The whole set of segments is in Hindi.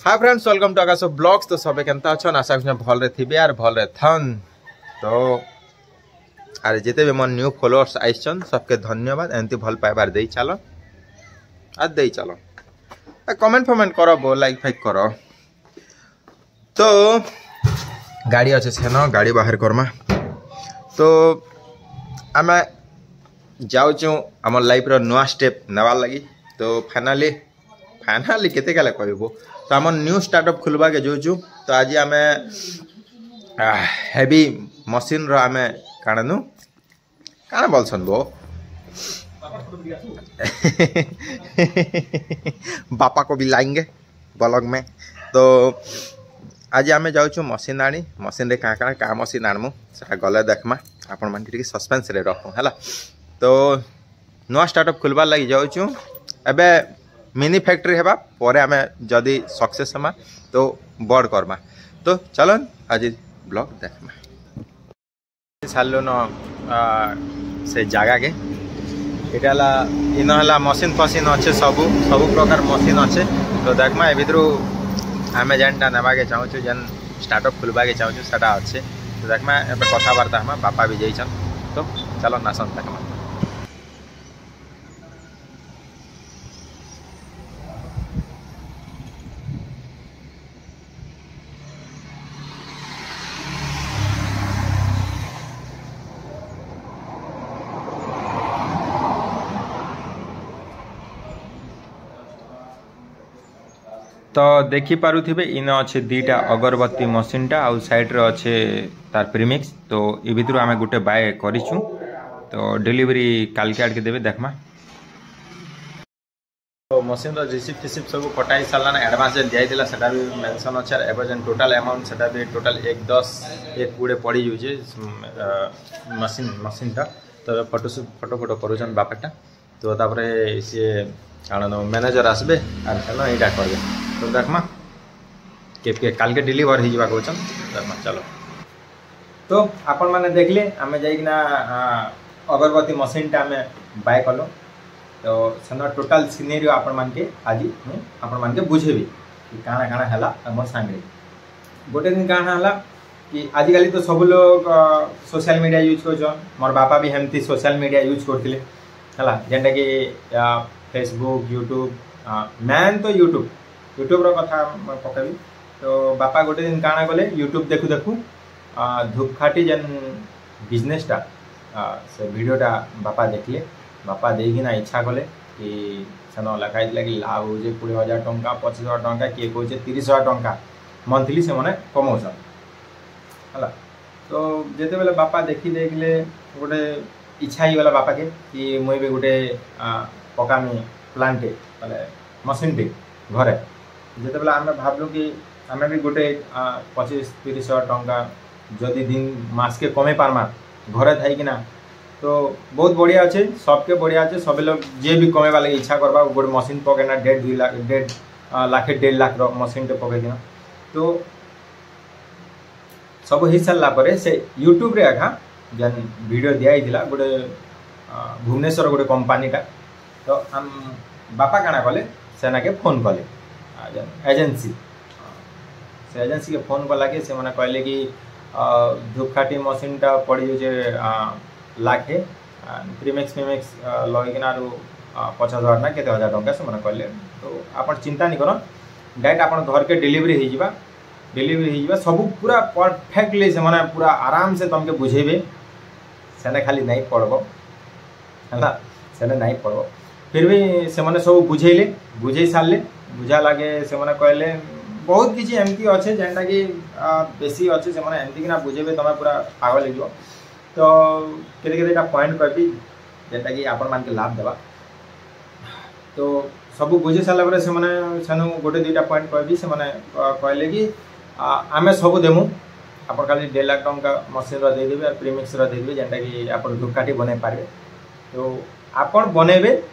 Hi friends, welcome to Aakash blogs. तो सबे केनता अछन, आशा करछन भल रे थिबे यार भल रे थन। तो अरे जिते भी मन न्यू फॉलोअर्स आइछन सबके धन्यवाद। एंती भल पाइबार देई चलो आज देई चलो कमेंट फमेंट करो, बो लाइक फाइक करो। तो गाड़ी अच्छे से न गाड़ी बाहर करमा। तो आम जाऊँ आम लाइफ रो नुआ स्टेप नेवार लगी। तो फाइनाली केते काले कहबो, तो आम न्यू स्टार्टअप खुलवा के जोचु। तो आज आम हेवी मशीन रो आम काणनु काण बोलसन बो बापा को भी लाएंगे ब्लॉग में। तो आज आम जाऊँ मशीन आनी, मशीन रे का मशीन आनमु से गले देखमा, आपण मान के सस्पेंस रे रखू है। तो नुआ स्टार्टअप खुलबार लगी जाऊँ। एबे मिनी फैक्ट्री हेबा परे आम जदि सक्सेस हमा तो बड़ करमा। तो चलो आज ब्लॉग देखमा। सालु न से जगह के इटाला इन हला मशीन फशीन अच्छे सब प्रकार मशीन अच्छे। तो देखमा ए भितरु आम जेनटा नेबा के चाहूँ जेन स्टार्टअप खुलवा के चाहूँ सेटा अच्छे। तो देखमा ए कथबार्ता हम बापा भी जाइछन। तो चलो नासन देखमा। तो देखी पारुथिबे इन अच्छे दीटा अगरबत्ती मशीन टा आउ साइड रे अच्छे तार प्रीमिक्स। तो ए भितर आम गोटे बाय करिछु। तो डिलीवरी काल के आड़ के देबे देखमा। तो मशीन रो रिसिप्ट फिसिप्ट सब कटाई सालान एडवांस दिया सेटा भी मेंशन अच्छे। एबे जन टोटल अमाउंट सेटा भी टोटल 110 पड़ी जाउछे मशीन टा। तो फोटो करूछन बापाटा। तो तापरे से आनंद मैनेजर आसबे आर चलो एटा करबे। तो देखमा के काल के डिलीवर हो जावा देखमा। चलो तो आपण माने देखले आम जाइना अगरबत्ती मशीन टा आम बाय कलो। तो सेना टोटल सिनेरियो आपण मान के आज आपण मान के बुझेबी कि काना काना हला हमर संगे। गोटे दिन काना हला कि आजिकल तो सब लोग सोशल मीडिया यूज करछन। मोर बापा भी हेमती सोशल मीडिया यूज करथिले हला, जेंटा कि फेसबुक यूट्यूब मैन तो यूट्यूब रो कथा पकेबी। तो बापा गोटे दिन काना गले यूट्यूब देखु देखु धूपखाटी जेन बिजनेसटा से वीडियोटा बापा देखले। बापा देखिना इच्छा कले कि सेन लिखाई कि लाभ हो 20,000 टंका 25,000 टंका किए कहे 30,000 टंका मंथली से मैंने कमाउछन है। तो जिते बेले बापा देखी देखले गोटे इच्छा ही गला बापा के कि मुई भी गोटे पकामी प्लांटे माने मशीन टे घरे। जिते बेले आम भावलु कि आम भी गोटे 25-30,000 टंका जदि दिन मास के कमे पारमा घरे थी कि ना। तो बहुत बढ़िया अच्छे, सबके बढ़िया अच्छे। सब लोग जे भी कमेवा लगे इच्छा करबा गोटे मशीन पकेना 1.5-2 लाख 1.5 लाख मशीन टे पके दिना। तो सब हो सारा पर से यूट्यूब रे आखा जेन वीडियो दिया गोटे भुवनेश्वर गोटे कंपनीटा। तो हम बापा काना कले सेना के फोन कले एजेंसी से एजेंसी के फोन कला के से मैंने कहले कि धूपखाटी मशीन टा पड़ी जाए लाखे प्रीमिक्स लगिना 50,000 ना केते हजार टंका से मैंने कहले। तो आप चिंता नहीं कर, डायरेक्ट आप घर के डिलीवरी हो सब पूरा परफेक्टली से मैंने पूरा आराम से तुमके बुझेबे। सेने खाली नहीं पड़ब है, सेने नहीं पड़ब। फिर भी से मैंने सब बुझे सारे बुझा लगे से मैंने कहले बहुत किसी एमती अच्छे जेनटा कि बेसी अच्छे से मैंने एमती कि बुझेबे तुम पूरा पागल हो। तो केते पॉइंट कहबी जेनटा कि आपण मान के लाभ देवा। तो सब बुझे सारा पर से मैंने सेनु गोटे 2टा पॉइंट कहबी। से मैंने कहले कि आमे सब देमु, आप खाली 1.5 लाख टंका मशीन रो देदेबे और प्रीमिक्स रो देदेबे जेनटा कि आपण धूपकाठी बने पारे। तो आपण बनेबे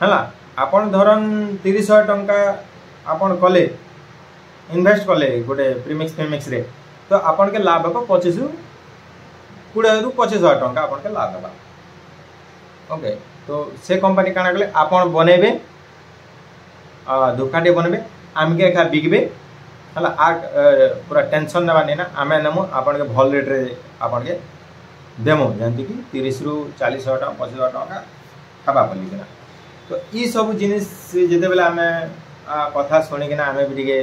हला, आपण धरन 30,000 टंका आपण कले इन्वेस्ट कले गोटे प्रीमिक्स रे। तो आपण के लाभ हो 20,000 टंका आपण के लाभ होगा। ओके। तो से कंपनी काना कले आपण बनेबे धोखाटे बनबे आमके एका बिकबे हला आ पूरा टेंशन नेबा नहीं ना आमे नमु आपन के भल रेट रे आपन के देमु जानती कि 30 रु 40 टका 25 टका खाबा पली किना तो ई सब जिनिस जेते बेला आमे कथा सुनी किना आमे भी टिके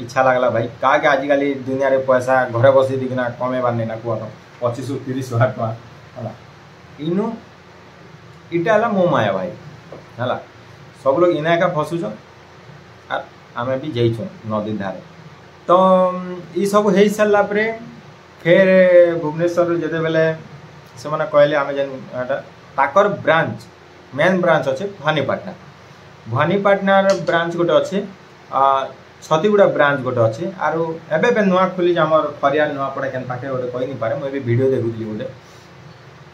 इच्छा लागला भाई का के आजिकली दुनिया रे पैसा घरे बसी दिकिना कमेबार नहीं ना को 25 रु 30 टका हला इनु इटा हला मो माया भाई हला सब लोग इना का फसुछन आ आमे भी जइछन नदी धारे तो ई सब हेई सारला परे फिर भुवनेश्वर जेते बेले से माने कहले आमे जेन ताकर ब्रांच मेन ब्रांच अच्छे भवानीपाटना ब्रांच गोटे अच्छे छतीगुड़ा ब्रांच गोटे अच्छे आरो एबे बे नुआ खुली हमर फरियाल नुआ पड़ा केन पाखे गोटे कहि नहीं पारे मैं भी वीडियो देखुली गोटे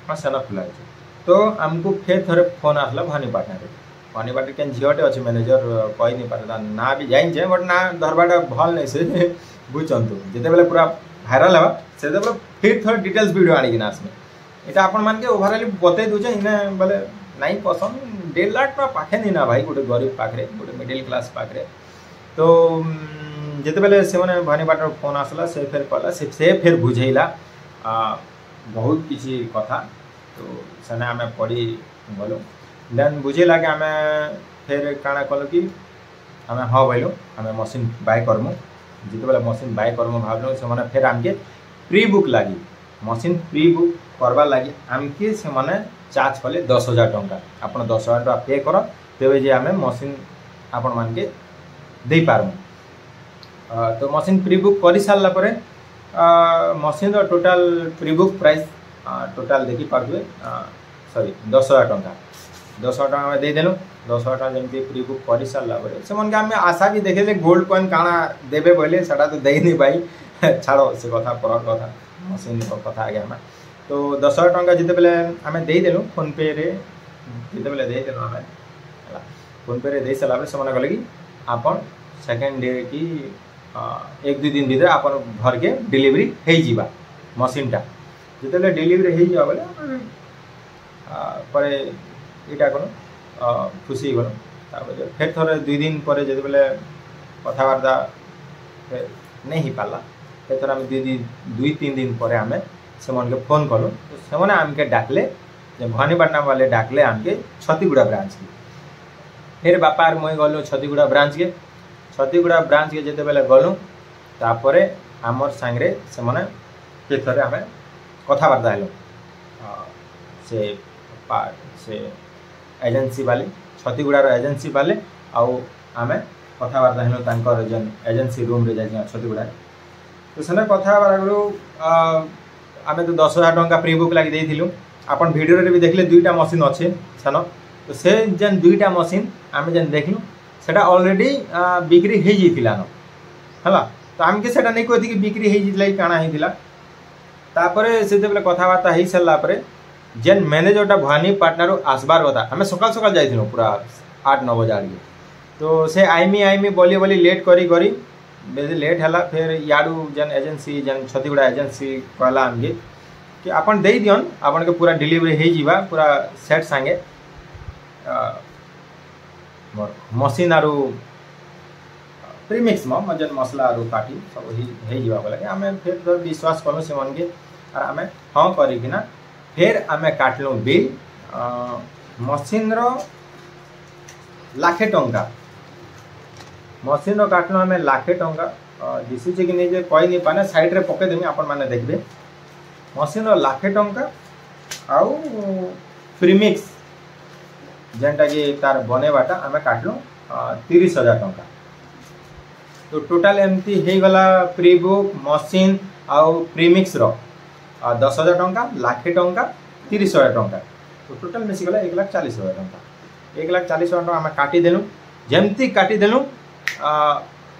हां सेना खुला है तो हमको फिर थरे फोन आसला भवानीपाटना केन झियोटे अच्छे मैनेजर कहि नहीं पारे ना भी जाइन जे बट ना धरबाटा भल नहीं से बुझंतु जेते बेले पूरा भाइराल हेबा सेते बेले फिर थोड़ा डिटेल्स वीडियो आनी किना आसमे एटा अपन मान के ओवरऑल बतै दउ जे इने बोले नहीं पसंद 1.5 लाख पाखे नहीं ना भाई गोटे गरीब पाखे गोटे मिडिल क्लास पाखे तो जिते बेले से माने भवानीपाटना फोन आसला से फिर कहला से फिर बुझेला बहुत किसी कथा तो सेना आमे पढ़ी बोलो देन बुझेला कि आमे फिर काना कलो कि आमे हाँ बोलो आमे मशीन बाय करमु जिते बेले मशीन बाय करमु भाबलो से माने फिर आमके प्री बुक लागी मशीन प्री बुक करवा लगी आमके से माने चार्ज कले 10,000 टंका आपण 10,000 टंका पे कर तेबे जे आमे मशीन आपण मान के दे पारमु तो मशीन प्री बुक कर सारला परे मशीन रो total pre book price total देखि पारबे सॉरी 10,000 टंका 10,000 टंका में दे देनु 10,000 टंका जमती प्री बुक कर सारला परे से मन के आमे आशा भी देखेले गोल्ड कॉइन काना देबे बोले सेटा तो देई नहीं भाई छाड़ो से कथा पर कथा मशीन कथा आगे हमें तो 10,000 टंका जिते बेले आमे दे देलु फोन पे रे जिते बेले दे देलु आमे फोन पे रे दे साला से मना कहले कि आपन सेकंड डे की 1-2 दिन भीतर आपन घर के डिलीवरी हे जीवा मशीन टा जिते बेले डिलीवरी हे जीवा बोले परे इटा कोन खुशी गलो तापर फिर थोड़े 2 दिन पर जिते बेले कथावार्ता नहीं ही पाला फिर थोड़ा 2-3 दिन पर आमे से मन के फोन करूँ तो से मैंने आमके डाकले भवानीपाटना वाले डाकले आमके छतीगुड़ा ब्रांच की फिर बापार मुई गलु छतीगुड़ा ब्रांच के जिते बेले गलु तापर आमर सांगे से मैंने फिर थे आम कथबार्ता हेलु से एजेंसी वाले छतीगुड़ार एजेंसी वाले आउ आम कथबार्ता हेलु तांकर जेन एजेंसी रूम रे जाई छतीगुड़ा तो सेना कथा आम तो 10,000 टंका प्री बुक लगी देथिलु आपन वीडियो रे भी देखले 2टा मशीन अच्छे सन तो से जेन 2टा मशीन आम जेन देखलु सेटा ऑलरेडी बिक्री हे जितिला न हला तो आम के सेटा नहीं कहती कि बिक्री हे जितला काना हेतिला तापरे सेते बेले कथाबार्ता हे सरला परे जेन मैनेजरटा भवानीपाटना रो आसबार कथा आम सकाल सकाल जाइथिलु पूरा 8-9 बजे आगे तो से आईमी बोली लेट करी बेसी लेट है फिर याडू जेन एजेंसी जेन छतीगुड़ा एजेंसी कहला आमके कि आपन दे दियन आपन के पूरा डिलीवरी हे जीवा पूरा सेट सांगे मशीन आरु प्रीमिक्स में जेन मसला आरु काटी सब हे जीवा बोला कि आमे फिर विश्वास कलु से मन के और आमे हाँ करी कि ना फिर आमे काटलु बिल मशीन रो लाखे टंका मशीन रो काटलो हमें लाखे टंका दिशुचे कि नहीं जे कहि नहीं पाने साइड रे पके देमी आपन माने देखबे मशीन रो लाखे टंका आउ प्रीमिक्स जेनटा कि तार बनेबाटा हमें काटलो 30,000 टंका तो टोटल एमती हे गला प्री बुक मशीन आउ प्रीमिक्स रो 10,000 टंका लाखे टंका 30,000 टंका तो टोटल मिसी गला 1,40,000 टंका 1,40,000 टंका हमें काटी देलु जेमती काटी देलु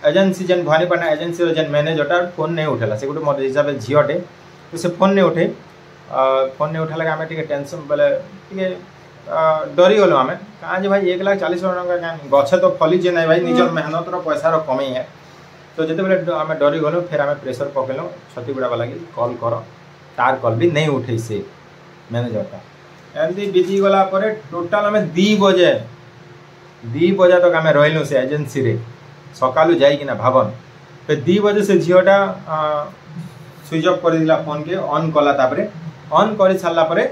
एजेंसी जेन भवानीपाटना एजेंसी जेन मैनेजरटा फोन नहीं उठेला से गोटे मोर हिसाब से झीटे तो से फोन नहीं उठे आम टे टेंशन बोले टे डरी गलु आम कहाँ जे भाई 1,40,000 टंका गछे तो फलीचे ना भाई निजर मेहनत पैसार कमी है तो जिते बेले आम डरी गलु फिर आम प्रेसर पकेलु छतीगुड़ा वाला की कॉल कर तार कॉल भी नहीं उठे से मैनेजरटा एमती बिजी गला टोटाल आम 2 बजे 2 बजे तक आम रहीलु से एजेन्सी रे सकालू जाइकिना भावन फिर 2 बजे से झीटा स्विच ऑफ कर दिला फोन के ऑन कला तापरे ऑन कर सारा पर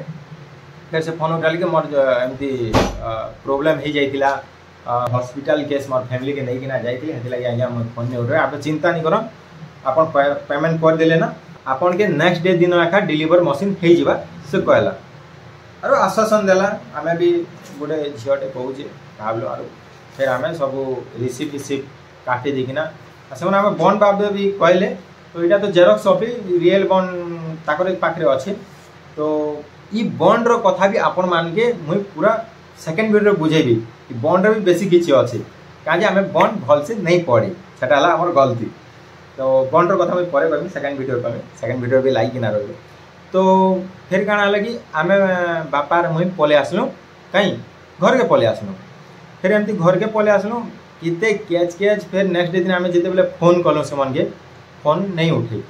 फिर से फोन उठाल के मोर एमती प्रोब्लेम हो जाइतिला हॉस्पिटल केस मोर फैमिली के नहीं जाइतिले हेति लागि आज्ञा मोर फोन ने उठे आप चिंता नहीं करन आपन पेमेंट कर देले ना आपन के नेक्स्ट डे दिन आखा डिलीवर मशीन हो जिबा से कहला आरो आश्वासन देला आमे भी गोटे झीटे कहूचे भावलो आरो फिर आमे सब रिसीप काटी देकिना से आम बंड बाबद भी कहले तो यहाँ तो जेरक्स कॉपी रियल बंड ताकर पाखे अच्छे तो ई बंड रो कथा भी आपण मान के मुई पूरा सेकंड वीडियो बुझेबी कि बंड भी बेसी किछि अच्छे कहीं आम बंड भल से नहीं पढ़ी सेटा आम गलती तो बंड रो कथा मुई परे कहमी सेकंड वीडियो भी लाइक ना रही तो फिर काଣା है कि आम बापार मुई पले आसलु कहीं घर के पले आसलु फिर एमती घर के पले आसलु किते कैच फिर नेक्स्ट दिन आम जिते फोन कलु से मन के फोन नहीं उठे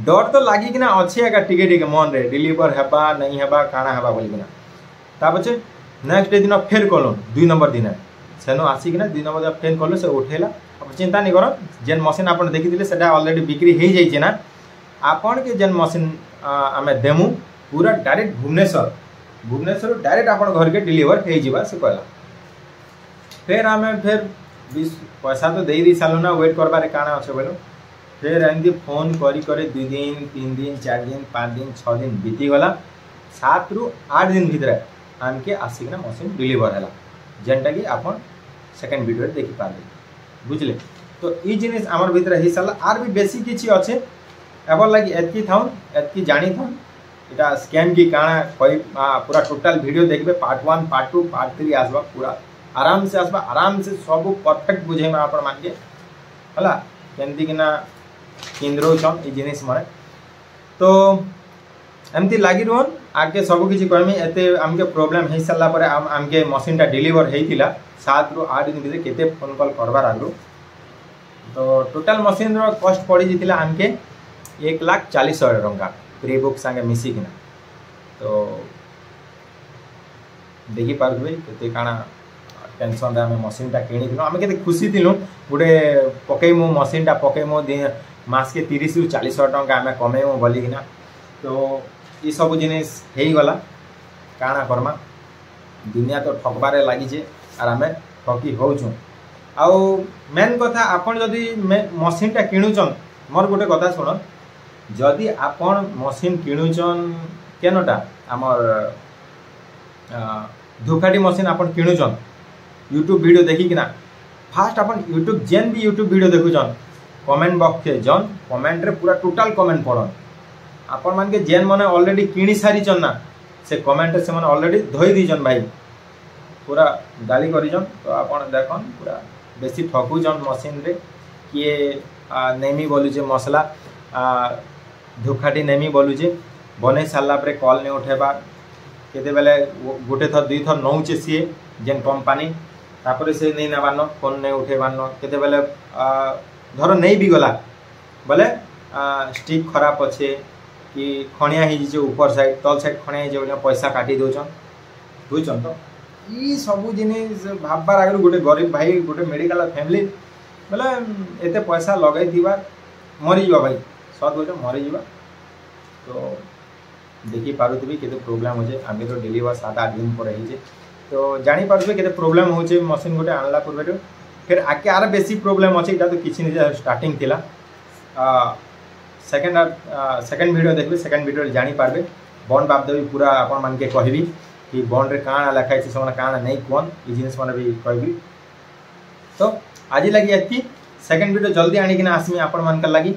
डर तो लगिकिना अच्छे एका टिके टिके मन रे डिलीवर हेबा नहीं हेबा काଣା हेबा बोलिकिना ता पछे नेक्स्ट दिन फिर कलु 2 नंबर दिन सेनो आसिकिना 2 नंबर फिर कलु से उठेला अब चिंता नहीं कर जेन मशीन आपन देखिथिले सेटा ऑलरेडी बिक्री हो जाइए ना आपन के जेन मशीन आमे देमु पूरा डायरेक्ट भुवनेश्वर डायरेक्ट आपन घर के डिलीवर हो जिबा से कहला फिर आमे फिर पैसा तो दे दी सालु ना वेट करबारे काଣା अच्छे बोलो फिर एमती फोन करी 2 दिन 3 दिन 4 दिन 5 दिन 6 दिन बीती गला 7 रु 8 दिन भितर आमके आसिकना मशीन डिलीवर है जेनटा कि आपन सेकंड वीडियो देखि पारे बुझले तो ई जिनिस आमर भितर ही साला आर भी बेसी किछि अच्छे एबर लगी एतकी थाउन एतकी जानी थाउन इटा स्कैम की काଣା कोई पूरा टोटल वीडियो देखबे पार्ट 1 पार्ट 2 पार्ट 3 आसबा पूरा आराम से आसबा आराम से सब परफेक्ट बुझे में आपण मान के हला केंती कि ना केंद्रो छन ई जिनिस माने तो एमती लागी रोन आगे सब किछि कहमी एते हमके प्रॉब्लम हे सल्ला पर हमके मशीन टा डिलीवर हेतिला 7 रु 8 दिन भीतर केते फोन कॉल करबार आगु तो टोटल मशीन रो कॉस्ट पड़ी जितिला हमके 1,40,000 टंका प्री बुक संगे मिसी किना तो देखि पारबे केते काना टेंशन रे हमें मशीन टा किनी दिनो हमें केते खुशी दिनो गुडे पके मो मशीन टा पके मो मास के 30 रु 40,000 टंका हमें कमे मो बोली किना तो ये सब जिनिस हे गला काना करमा दुनिया तो ठकबारे लागि जे आर हमें ठकी होउछु आउ मेन कथा आपन जदी मशीन टा किनुचन मोर गोटे कथा सुन जदि आपन मशीन किनुचन केनटा हमर धूपकाठी मशीन आपन किनुचन यूट्यूब वीडियो देखी किना फास्ट अपन यूट्यूब जेन भी यूट्यूब वीडियो देखुचन कमेंट बॉक्स के जन कमेंट रे पूरा टोटल कमेंट पढ़न आपण मान के जेन माने ऑलरेडी किनी सारी चन ना से कमेंट से माने ऑलरेडी धोई दीजन भाई पूरा गाली करिजन तो आपण देखन पूरा बेसी ठकुजन मशीन रे किए नेमी बोलु जे मसला धूपकाठी नेमी बोलु जे बने साला परे कॉल ने उठेबा केते बेले गोटे थर दुई थर नौचे सी जेन कंपनी तापर से नहीं नबान फोन नहीं उठेबान केते बेले धर नहीं भी गला बोले स्टिक खराब अच्छे कि खणिया ही ऊपर साइड तल साइड खणिया ही पैसा काटी दौन बुझन तो ये सब जिनिस भाबार आगे गोटे गरीब भाई गोटे मेडिकल फैमिली बोले एते पैसा लगे मरी जा भाई सत बोझ मरी जा तो देखी पारुथि केते प्रोब्लेम हो आम तो डिलीवर 7-8 दिन पर है तो जानी पारे केते प्रोब्लेम हो मशीन गोटे आनला पूर्व फिर आगे आर बेसी प्रोब्लेम अच्छे इटा तो किसी नहीं स्टार्टिंग थिला सेकंड वीडियो देखबे सेकंड वीडियो जानी पारबे बंड बाबद भी पूरा आपण मान के कहबी कि बंड रे काଣା लिखाई से काଣା नहीं कोन ई जिनिस माने भी कहबी तो आज लगी एतकी सेकंड वीडियो जल्दी आनी कि ना आसमी आपण मान कर लगी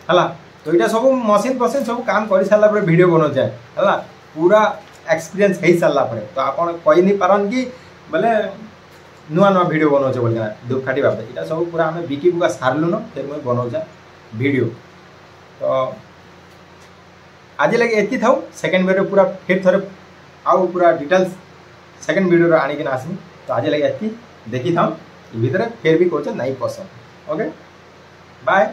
हला तो इटा सब मशीन पशीन सब काम कर सारा पर वीडियो बनो जाए हला पूरा एक्सपीरियंस हो सारा पर तो आपण कहि नहीं पारन कि बोले नुआ नुआ वीडियो बनाऊे बोलना धूपकाठी बाबद इटा सब पूरा आम बिकी बुका सारलु न फिर मुझे बनाऊे वीडियो तो आज लगे एति थाउ सेकंड वीडियो पूरा फिर थोड़े आउ पूरा डिटेल्स सेकंड वीडियो आनी कि आसमी तो आज लगे एति देखी था भीतर फिर भी कौन नहीं पसंद ओके बाय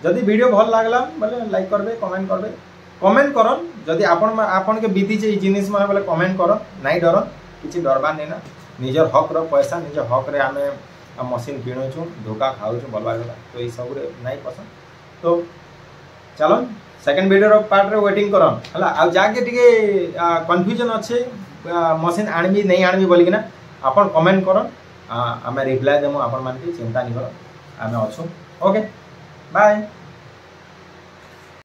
जदि वीडियो भल लगला बोले लाइक करबे कमेंट करन जदि आपन के बीती जे जिनिस माने बोले कमेंट करन नहीं डरन किछि डरबार नहीं ना निजर हक पैसा निज हक रे आमे मशीन किणुचु धोखा खाऊछु बोलवा गला तो ये सब रे नहीं पसंद। तो चलो सेकंड वीडियो पार्ट रे वेटिंग करन हला आ जाके टिके कंफ्यूजन अच्छे मशीन आनबी नहीं आनबी बोली किना आपण कमेंट करन आमे रिप्लाई देमु आपण मान के चिंता नहीं करो आमे अछु ओके बाय।